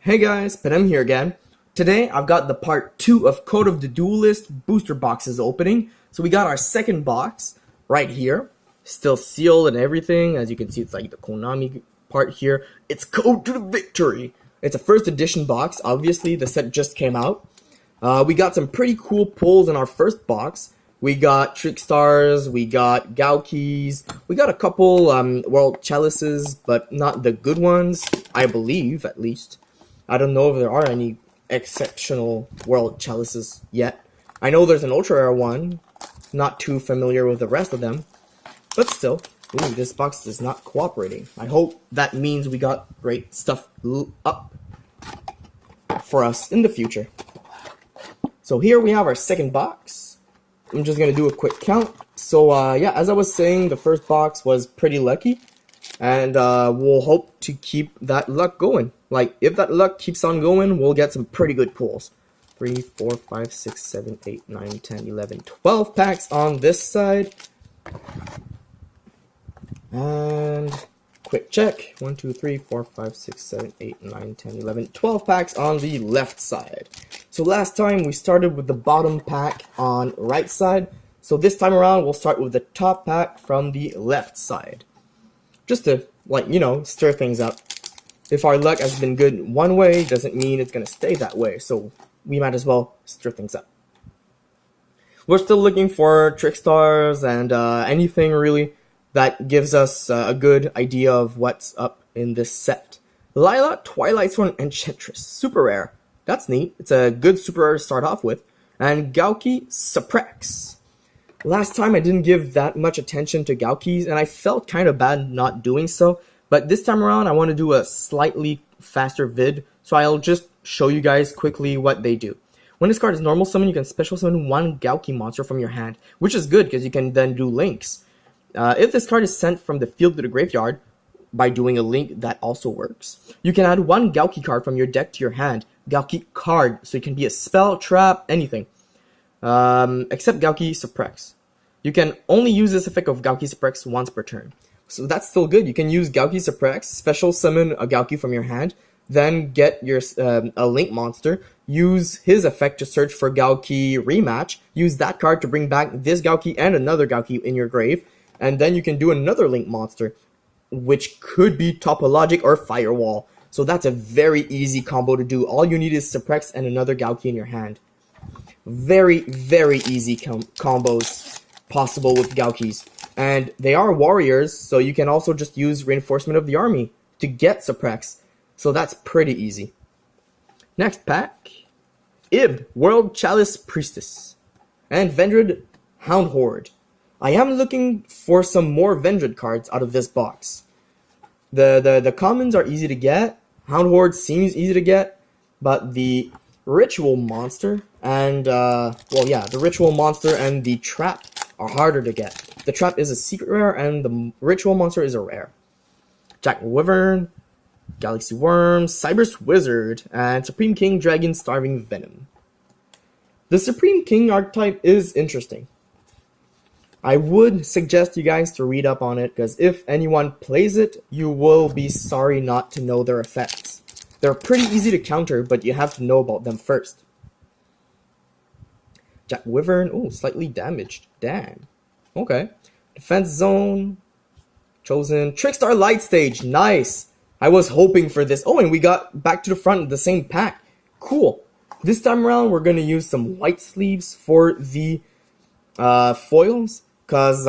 Hey guys, pt.2 here again. Today I've got the part 2 of Code of the Duelist booster boxes opening. So we got our second box right here, still sealed and everything. As you can see, it's like the Konami part here. It's Code to the Victory. It's a first edition box. Obviously, the set just came out. We got some pretty cool pulls in our first box. We got Trick Stars, we got Gaukis, we got a couple World Chalices, but not the good ones, I believe, at least. I don't know if there are any exceptional World Chalices yet. I know there's an Ultra Rare one, not too familiar with the rest of them, but still. Ooh, this box is not cooperating. I hope that means we got great stuff up for us in the future. So here we have our second box. I'm just gonna do a quick count. So yeah, as I was saying, the first box was pretty lucky, and we'll hope to keep that luck going. Like, if that luck keeps on going, we'll get some pretty good pulls. 3, 4, 5, 6, 7, 8, 9, 10, 11, 12 packs on this side. And quick check. 1, 2, 3, 4, 5, 6, 7, 8, 9, 10, 11, 12 packs on the left side. So last time we started with the bottom pack on right side. So this time around we'll start with the top pack from the left side. Just to, like, you know, stir things up. If our luck has been good one way, doesn't mean it's going to stay that way. So we might as well stir things up. We're still looking for Trick Stars and anything really that gives us a good idea of what's up in this set. Lila, Twilight Sworn, Enchantress. Super rare. That's neat. It's a good super rare to start off with. And Gauki, Suprex. Last time I didn't give that much attention to Gaukis, and I felt kind of bad not doing so. But this time around, I want to do a slightly faster vid, so I'll just show you guys quickly what they do. When this card is normal summon, you can special summon one Gauki monster from your hand, which is good because you can then do links. If this card is sent from the field to the graveyard, by doing a link, that also works. You can add one Gauki card from your deck to your hand. Gauki card, so it can be a spell, trap, anything. Except Gauki Suprex. You can only use this effect of Gauki Suprex once per turn. So that's still good. You can use Gauki Suprex, special summon a Gauki from your hand, then get your a link monster, use his effect to search for Gauki rematch, use that card to bring back this Gauki and another Gauki in your grave, and then you can do another link monster, which could be Topologic or Firewall. So that's a very easy combo to do. All you need is Suprex and another Gauki in your hand. Very, very easy combos possible with Gaukis. And they are warriors, so you can also just use Reinforcement of the Army to get Suprex. So that's pretty easy. Next pack. Ib, World Chalice Priestess. And Vendred, Hound Horde. I am looking for some more Vendred cards out of this box. The commons are easy to get. Hound Horde seems easy to get. But the Ritual Monster and, well, yeah, the Ritual Monster and the Trap are harder to get. The Trap is a secret rare, and the Ritual Monster is a rare. Jack Wyvern, Galaxy Worm, Cyberse Wizard, and Supreme King Dragon Starving Venom. The Supreme King archetype is interesting. I would suggest you guys to read up on it, because if anyone plays it, you will be sorry not to know their effects. They're pretty easy to counter, but you have to know about them first. Jack Wyvern, oh, slightly damaged. Damn. Okay. Defense Zone. Chosen. Trickstar Light Stage. Nice. I was hoping for this. Oh, and we got back to the front of the same pack. Cool. This time around, we're going to use some white sleeves for the foils. Because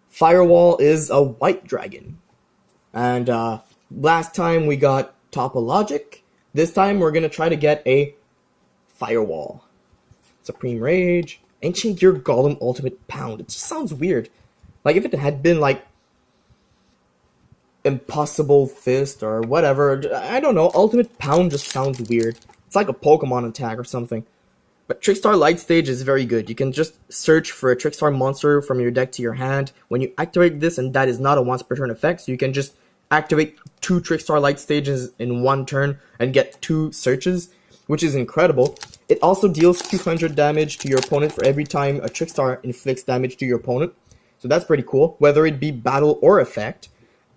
Firewall is a white dragon. And last time we got Topologic. This time we're going to try to get a Firewall. Supreme Rage. Ancient Gear Golem Ultimate Pound. It just sounds weird. Like, if it had been, like, Impossible Fist or whatever. I don't know. Ultimate Pound just sounds weird. It's like a Pokemon attack or something. But Trickstar Light Stage is very good. You can just search for a Trickstar monster from your deck to your hand. When you activate this, and that is not a once per turn effect, so you can just activate 2 Trickstar Light Stages in one turn and get 2 searches, which is incredible. It also deals 200 damage to your opponent for every time a Trickstar inflicts damage to your opponent. So that's pretty cool, whether it be battle or effect.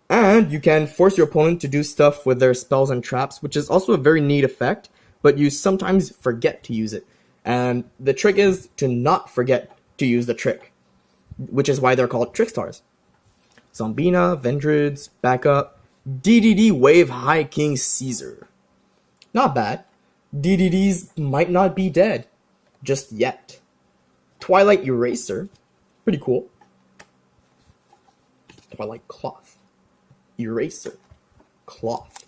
And you can force your opponent to do stuff with their spells and traps, which is also a very neat effect, but you sometimes forget to use it. And the trick is to not forget to use the trick, which is why they're called trick stars. Zombina, Vendrids, backup, DDD Wave High King Caesar. Not bad. DDDs might not be dead just yet. Twilight Eraser, pretty cool. Twilight Cloth, Eraser, Cloth.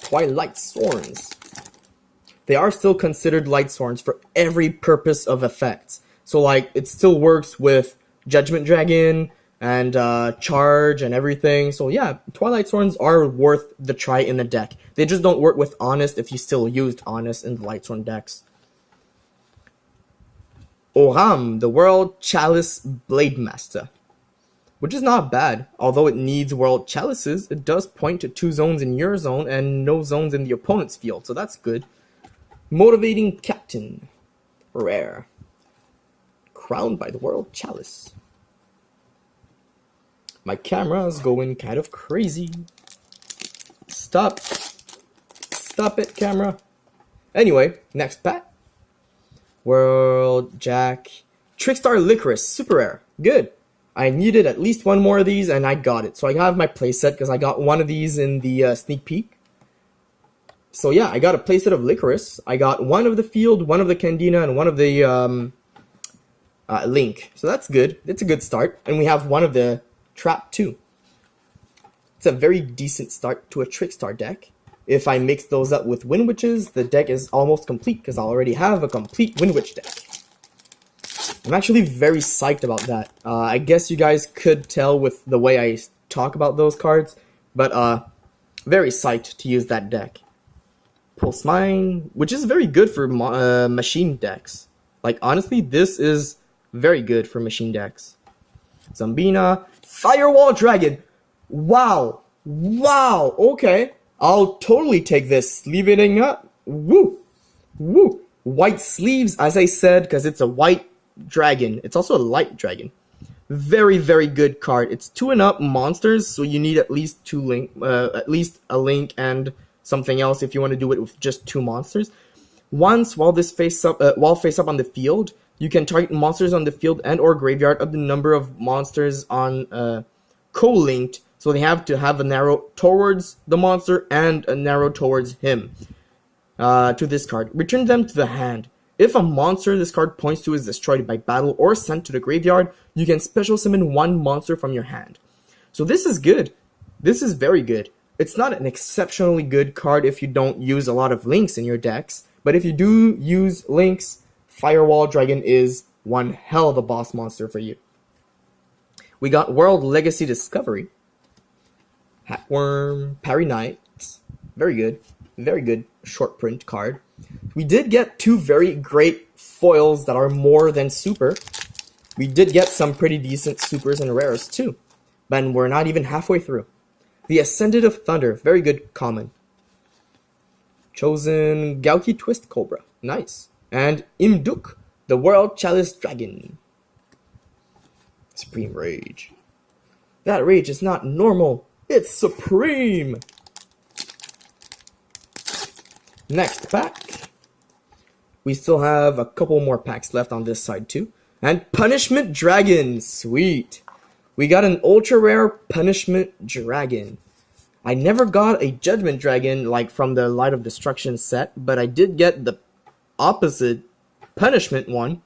Twilight Sworns. They are still considered light swords for every purpose of effects. So like, it still works with Judgment Dragon and Charge and everything. So yeah, Twilight Swords are worth the try in the deck. They just don't work with Honest if you still used Honest in the Light Sworn decks. Oram, the World Chalice Blade Master. Which is not bad. Although it needs World Chalices, it does point to 2 zones in your zone and no zones in the opponent's field, so that's good. Motivating Captain. Rare. Crowned by the World Chalice. My camera is going kind of crazy. Stop. Stop it, camera. Anyway, next pack. World Jack. Trickstar Licorice. Super rare. Good. I needed at least one more of these, and I got it. So I have my playset, because I got one of these in the sneak peek. So yeah, I got a playset of Licorice. I got one of the Field, one of the Candina, and one of the Link. So that's good. It's a good start. And we have one of the Trap too. It's a very decent start to a Trickstar deck. If I mix those up with Wind Witches, the deck is almost complete, because I already have a complete Wind Witch deck. I'm actually very psyched about that. I guess you guys could tell with the way I talk about those cards, but very psyched to use that deck. Pulse Mine, which is very good for machine decks. Like, honestly, this is very good for machine decks. Zombina, Firewall Dragon. Wow. Wow. Okay. I'll totally take this. Sleeving up. Woo. Woo. White sleeves, as I said, because it's a white dragon. It's also a light dragon. Very, very good card. It's 2 and up monsters, so you need at least at least a link and something else if you want to do it with just 2 monsters. Once, while face up on the field, you can target monsters on the field and or graveyard of the number of monsters on co-linked, so they have to have an arrow towards the monster and an arrow towards him. To this card. Return them to the hand. If a monster this card points to is destroyed by battle or sent to the graveyard, you can special summon 1 monster from your hand. So this is good. This is very good. It's not an exceptionally good card if you don't use a lot of links in your decks, but if you do use links, Firewall Dragon is one hell of a boss monster for you. We got World Legacy Discovery. Hatworm, Parry Knight. Very good. Very good short print card. We did get 2 very great foils that are more than super. We did get some pretty decent supers and rares too, but we're not even halfway through. The Ascendant of Thunder, very good common. Chosen Gauki Twist Cobra, nice. And Imduk, the World Chalice Dragon. Supreme Rage. That rage is not normal, it's supreme! Next pack. We still have a couple more packs left on this side too. And Punishment Dragon, sweet. We got an ultra rare Punishment Dragon. I never got a Judgment Dragon like from the Light of Destruction set, but I did get the opposite Punishment one,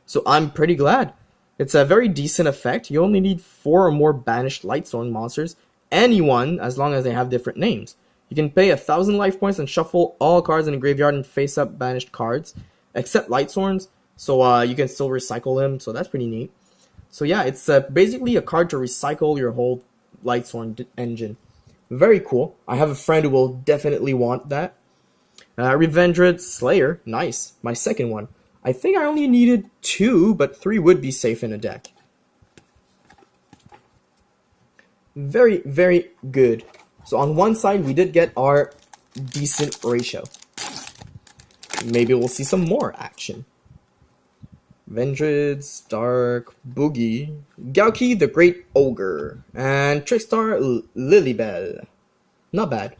so I'm pretty glad. It's a very decent effect. You only need 4 or more banished Lightsworn monsters, anyone, as long as they have different names. You can pay 1,000 life points and shuffle all cards in the graveyard and face up banished cards, except Lightsworns, so you can still recycle them, so that's pretty neat. So yeah, it's basically a card to recycle your whole Lightsworn engine. Very cool. I have a friend who will definitely want that. Revendred Slayer, nice. My second one. I think I only needed 2, but 3 would be safe in a deck. Very, very good. So on one side, we did get our decent ratio. Maybe we'll see some more action. Vendrids, Dark, Boogie, Gauki the Great Ogre, and Trickstar Lilybell. Not bad.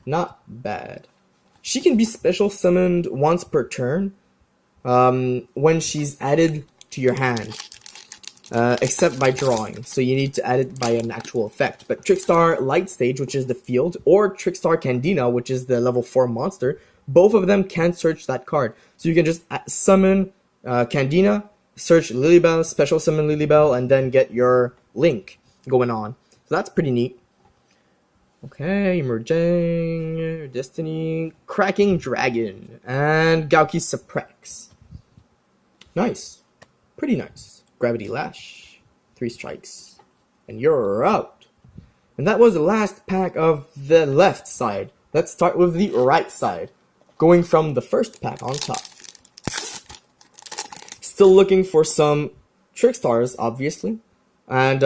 Not bad. She can be special summoned once per turn when she's added to your hand. Except by drawing, so you need to add it by an actual effect. But Trickstar Light Stage, which is the field, or Trickstar Candina, which is the level 4 monster, both of them can search that card. So you can just summon Candina, search Lilybell, special summon Lilybell, and then get your link going on. So that's pretty neat. Okay, Emerging, Destiny, Cracking Dragon, and Gauki Supprex. Nice. Pretty nice. Gravity Lash, 3 strikes, and you're out. And that was the last pack of the left side. Let's start with the right side, going from the first pack on top. Still looking for some Trickstars, obviously. And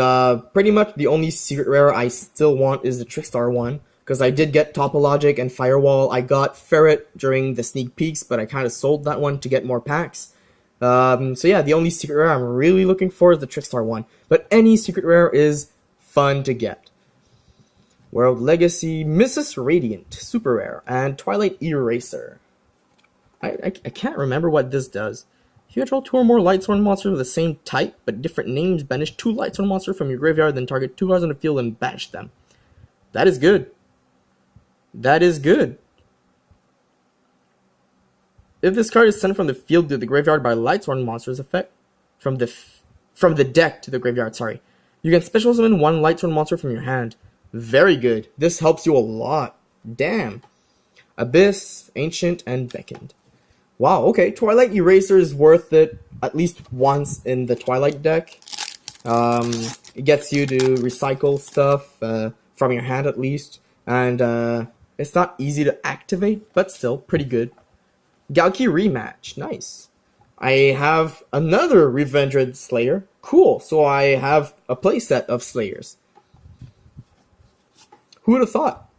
pretty much the only secret rare I still want is the Trickstar one, because I did get Topologic and Firewall. I got Ferret during the sneak peeks, but I kind of sold that one to get more packs. So yeah, the only secret rare I'm really looking for is the Trickstar one. But any secret rare is fun to get. World Legacy, Mrs. Radiant, super rare, and Twilight Eraser. I can't remember what this does. If you control 2 or more Lightsworn monsters of the same type, but different names, banish 2 Lightsworn monsters from your graveyard, then target 2 cards on the field and banish them. That is good. That is good. If this card is sent from the field to the graveyard by Lightsworn monster's effect, from the deck to the graveyard, sorry, you can special summon 1 Lightsworn monster from your hand. Very good. This helps you a lot. Damn. Abyss, Ancient, and Beckoned. Wow, okay, Twilight Eraser is worth it at least once in the Twilight deck. It gets you to recycle stuff from your hand at least, and it's not easy to activate, but still pretty good. Gauki Rematch, nice. I have another Revendred Slayer, cool, so I have a playset of Slayers. Who would have thought?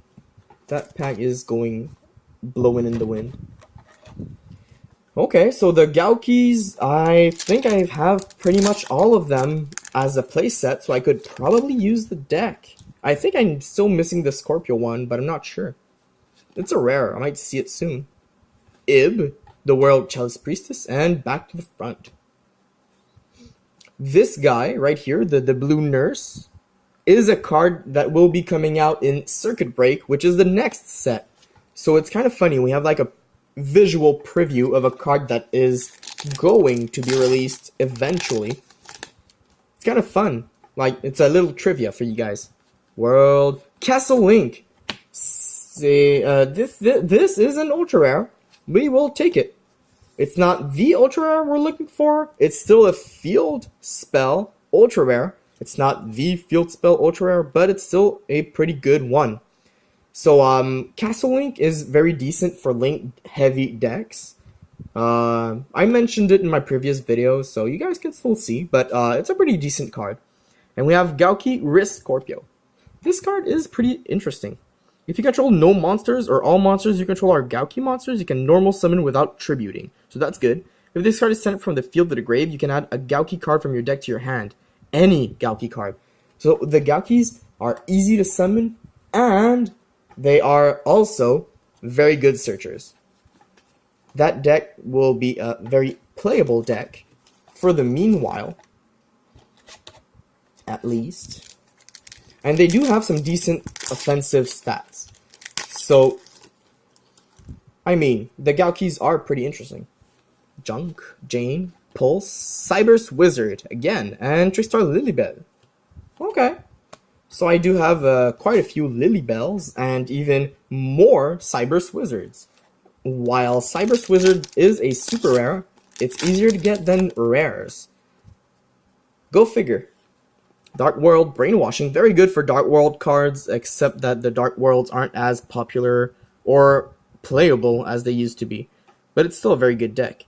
That pack is going blowing in the wind. Okay, so the Gaukis, I think I have pretty much all of them as a playset, so I could probably use the deck. I think I'm still missing the Scorpio one, but I'm not sure. It's a rare, I might see it soon. Ib, the World Chalice Priestess, and Back to the Front. This guy right here, the Blue Nurse, is a card that will be coming out in Circuit Break, which is the next set. So it's kind of funny, we have like a visual preview of a card that is going to be released eventually. It's kind of fun. Like, it's a little trivia for you guys. World Castle Link. Say, this is an ultra rare. We will take it. It's not the ultra rare we're looking for. It's still a field spell ultra rare. It's not the field spell ultra rare, but it's still a pretty good one. So, Castle Link is very decent for link-heavy decks. I mentioned it in my previous video, so you guys can still see, but it's a pretty decent card. And we have Gauki Risk Scorpio. This card is pretty interesting. If you control no monsters, or all monsters you control are Gauki monsters, you can normal summon without tributing. So that's good. If this card is sent from the field to the grave, you can add a Gauki card from your deck to your hand. Any Gauki card. So the Gaukis are easy to summon, and they are also very good searchers. That deck will be a very playable deck for the meanwhile, at least. And they do have some decent offensive stats. So, I mean, the Gaukis are pretty interesting. Junk, Jane, Pulse, Cyber's Wizard, again, and Trickstar Lilybell. Okay. So I do have quite a few Lilybells and even more Cyber's Wizards. While Cyber's Wizard is a super rare, it's easier to get than rares. Go figure. Dark World Brainwashing, very good for Dark World cards, except that the Dark Worlds aren't as popular or playable as they used to be. But it's still a very good deck.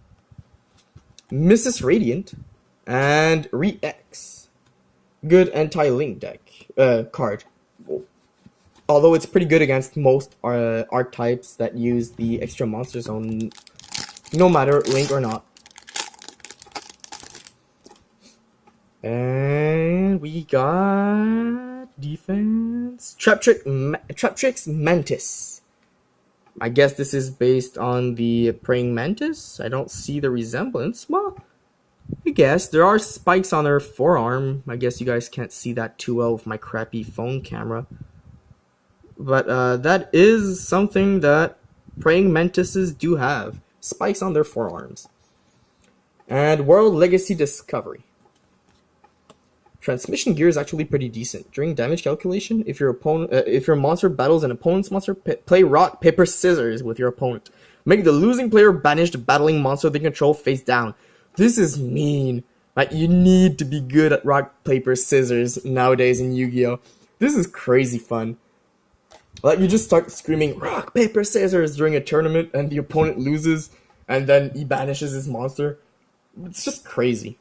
Mrs. Radiant and Re-X. Good anti-link deck card. Although it's pretty good against most archetypes that use the extra monster zone, no matter link or not. And we got defense Traptrix Mantis. I guess this is based on the praying mantis. I don't see the resemblance. Well, I guess there are spikes on her forearm. I guess you guys can't see that too well with my crappy phone camera. But that is something that praying mantises do have. Spikes on their forearms. And World Legacy Discovery. Transmission gear is actually pretty decent. During damage calculation, if your monster battles an opponent's monster, play rock, paper, scissors with your opponent. Make the losing player banish the battling monster they control face down. This is mean. Like, you need to be good at rock, paper, scissors nowadays in Yu-Gi-Oh! This is crazy fun. Like, you just start screaming rock, paper, scissors during a tournament and the opponent loses and then he banishes his monster. It's just crazy.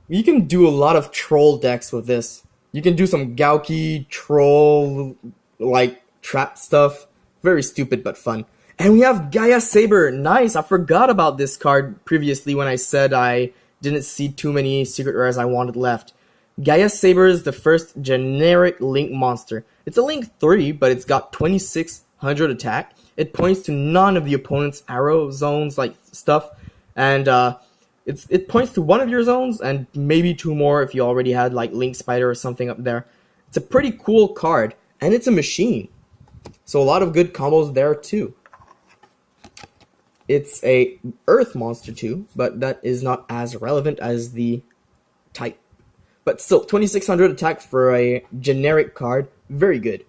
You can do a lot of troll decks with this. You can do some Gauki troll, like, trap stuff. Very stupid but fun. And we have Gaia Saber. Nice. I forgot about this card previously when I said I didn't see too many secret rares I wanted left. Gaia Saber is the first generic Link monster. It's a Link 3, but it's got 2600 attack. It points to none of the opponent's arrow zones, like stuff. And it points to one of your zones and maybe two more if you already had like Link Spider or something up there. It's a pretty cool card, and it's a machine. So a lot of good combos there too. It's a Earth monster too, but that is not as relevant as the type. But still, 2600 attack for a generic card, very good.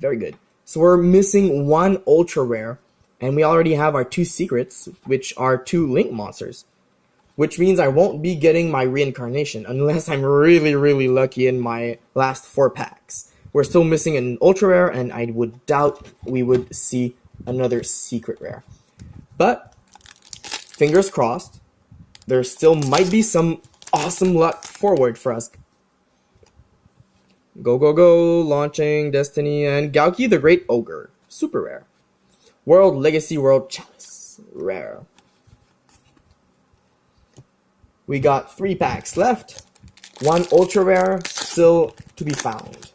Very good. So we're missing one ultra rare, and we already have our two secrets, which are two Link monsters. Which means I won't be getting my reincarnation unless I'm really, really lucky in my last 4 packs. We're still missing an ultra rare, and I would doubt we would see another secret rare. But fingers crossed, there still might be some awesome luck forward for us. Go, go, go, launching, Destiny, and Gauki the Great Ogre, super rare. World Legacy World Chalice, rare. We got 3 packs left, 1 ultra rare still to be found.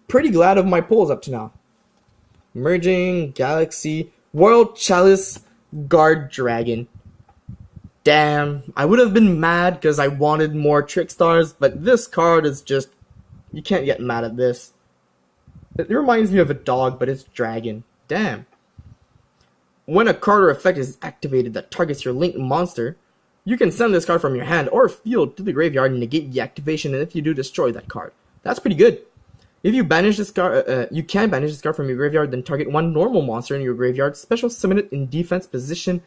Pretty glad of my pulls up to now. Merging, Galaxy, World Chalice, Guard Dragon. Damn, I would have been mad because I wanted more Trick Stars, but this card is just, you can't get mad at this. It reminds me of a dog, but it's dragon. Damn. When a card or effect is activated that targets your Link monster, you can send this card from your hand or field to the graveyard and negate the activation, and if you do, destroy that card. That's pretty good. If you banish this card, you can banish this card from your graveyard, then target one normal monster in your graveyard, special summon it in defense position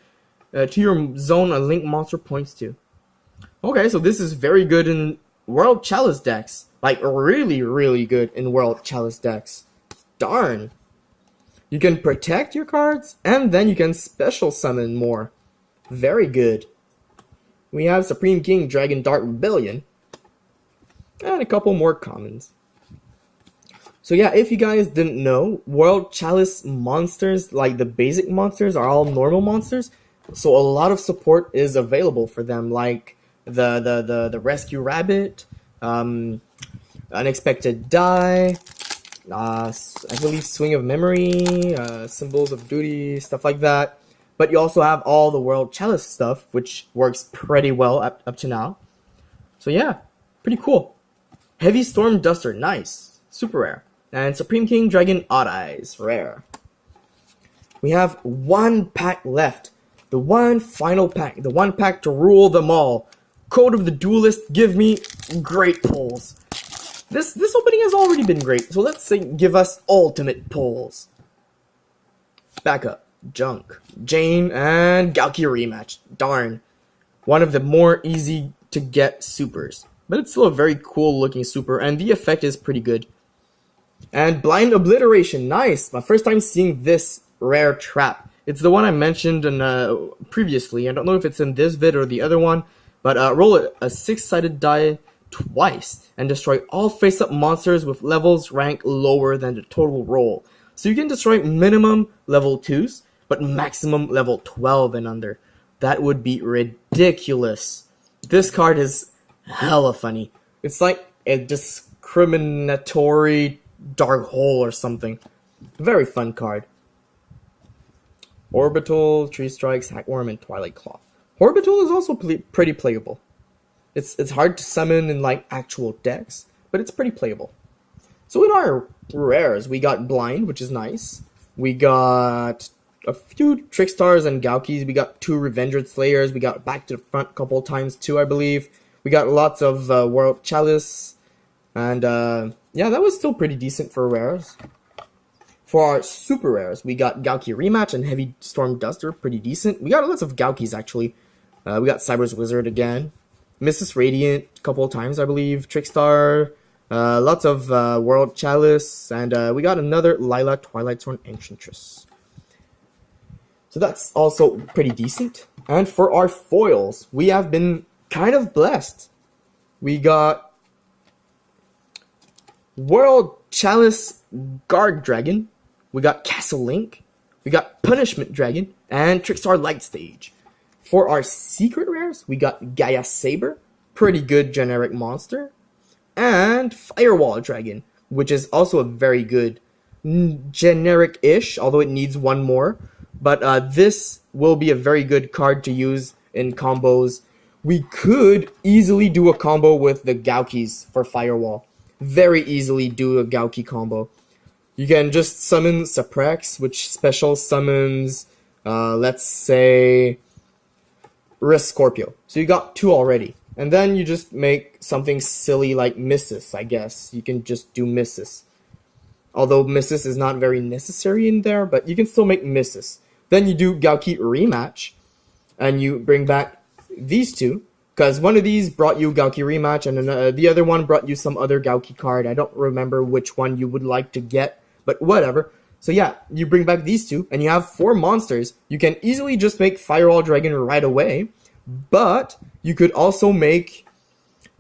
to your zone a Link monster points to. Okay, so this is very good in World Chalice decks. Like, really, really good in World Chalice decks. Darn. You can protect your cards, and then you can special summon more. Very good. We have Supreme King Dragon Dart Rebellion, and a couple more commons. So yeah, if you guys didn't know, World Chalice monsters, like the basic monsters, are all normal monsters. So a lot of support is available for them, like the Rescue Rabbit, Unexpected Die, I believe Swing of Memory, Symbols of Duty, stuff like that. But you also have all the World Chalice stuff, which works pretty well up to now. So yeah, pretty cool. Heavy Storm Duster, nice, super rare. And Supreme King Dragon Odd Eyes, rare. We have 1 pack left. The one final pack. The one pack to rule them all. Code of the Duelist, give me great pulls. This opening has already been great, so let's say give us ultimate pulls. Backup, Junk, Jane, and Gauki rematch. Darn. One of the more easy to get supers. But it's still a very cool looking super, and the effect is pretty good. And Blind Obliteration, nice! My first time seeing this rare trap. It's the one I mentioned previously. I don't know if it's in this vid or the other one, but roll a 6-sided die twice and destroy all face-up monsters with levels rank lower than the total roll. So you can destroy minimum level 2s, but maximum level 12 and under. That would be ridiculous. This card is hella funny. It's like a discriminatory dark hole or something. Very fun card. Orbital, Tree Strikes, Hackworm, and Twilight Claw. Orbital is also pretty playable. It's hard to summon in like actual decks, but it's pretty playable. So in our rares, we got Blind, which is nice. We got a few Trickstars and Gaukis. We got 2 Revenger Slayers. We got Back to the Front a couple times too, I believe. We got lots of World Chalice. And yeah, that was still pretty decent for rares. For our super rares, we got Gauki Rematch and Heavy Storm Duster, pretty decent. We got lots of Gaukis actually. We got Cyber's Wizard again. Mrs. Radiant a couple of times, I believe. Trickstar. Lots of World Chalice. And we got another Lila Twilight-Torn Enchantress. So that's also pretty decent. And for our foils, we have been kind of blessed. We got World Chalice Guard Dragon. We got Castle Link. We got Punishment Dragon. And Trickstar Light Stage. For our secret rares, we got Gaia Saber. Pretty good generic monster. And Firewall Dragon, which is also a very good generic-ish, although it needs one more. But this will be a very good card to use in combos. We could easily do a combo with the Gaukis for Firewall. Very easily do a Gauki combo. You can just summon Supprex, which special summons, let's say, Risk Scorpio. So you got 2 already. And then you just make something silly like Missus, I guess. You can just do Missus. Although Missus is not very necessary in there, but you can still make Missus. Then you do Gauki Rematch, and you bring back these 2, because one of these brought you Gauki Rematch, and the other one brought you some other Gauki card. I don't remember which one you would like to get, but whatever. So yeah, you bring back these 2, and you have 4 monsters. You can easily just make Firewall Dragon right away, but you could also make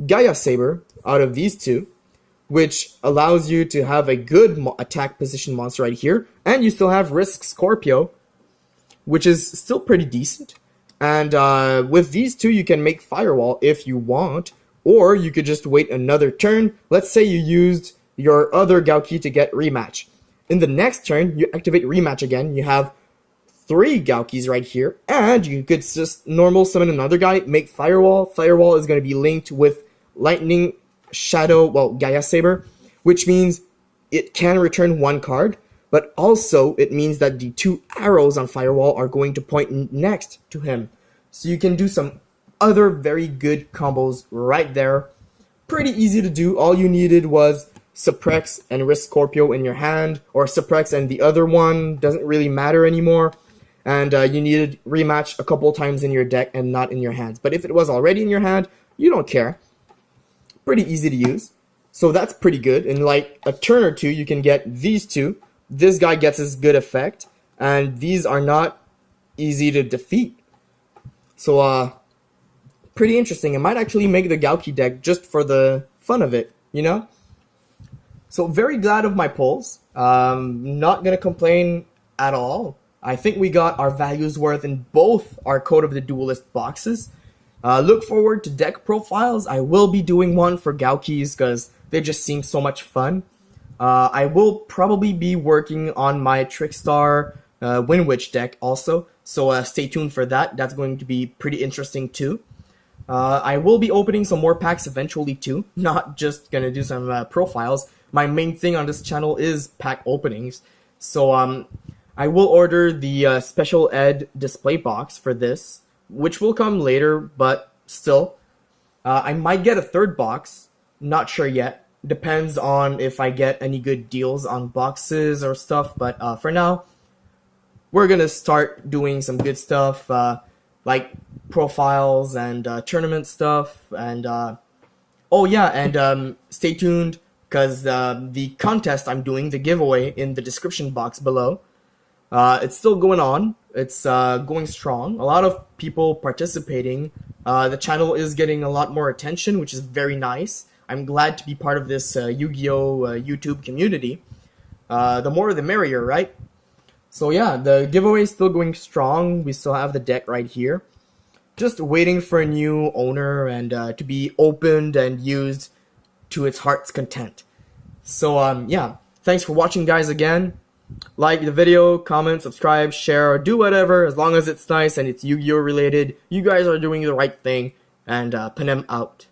Gaia Saber out of these 2, which allows you to have a good attack position monster right here, and you still have Risk Scorpio, which is still pretty decent. And with these 2, you can make Firewall if you want, or you could just wait another turn. Let's say you used your other Gauki to get Rematch. In the next turn, you activate Rematch again. You have 3 Gaukis right here, and you could just normal summon another guy, make Firewall. Firewall is going to be linked with Lightning, Shadow, well, Gaia Saber, which means it can return 1 card. But also, it means that the 2 arrows on Firewall are going to point next to him. So you can do some other very good combos right there. Pretty easy to do. All you needed was Supprex and Risk Scorpio in your hand. Or Supprex and the other one. Doesn't really matter anymore. And you needed Rematch a couple times in your deck and not in your hands. But if it was already in your hand, you don't care. Pretty easy to use. So that's pretty good. In like a turn or 2, you can get these 2. This guy gets his good effect, and these are not easy to defeat. So, pretty interesting. I might actually make the Gauki deck just for the fun of it, you know? So, very glad of my pulls. Not gonna complain at all. I think we got our values worth in both our Code of the Duelist boxes. Look forward to deck profiles. I will be doing one for Gaukis because they just seem so much fun. I will probably be working on my Trickstar Windwitch deck also, so stay tuned for that. That's going to be pretty interesting too. I will be opening some more packs eventually too, not just gonna do some profiles. My main thing on this channel is pack openings, so I will order the Special Ed display box for this, which will come later, but still. I might get a 3rd box, not sure yet. Depends on if I get any good deals on boxes or stuff, but for now, we're gonna start doing some good stuff, like profiles and tournament stuff, and oh yeah, and stay tuned, because the contest I'm doing, the giveaway in the description box below, it's still going on. It's going strong. A lot of people participating. The channel is getting a lot more attention, which is very nice. I'm glad to be part of this Yu-Gi-Oh! YouTube community. The more the merrier, right? So yeah, the giveaway is still going strong. We still have the deck right here. just waiting for a new owner and to be opened and used to its heart's content. So yeah, thanks for watching, guys. Again, like the video, comment, subscribe, share, or do whatever, as long as it's nice and it's Yu-Gi-Oh related. You guys are doing the right thing, and Panem out.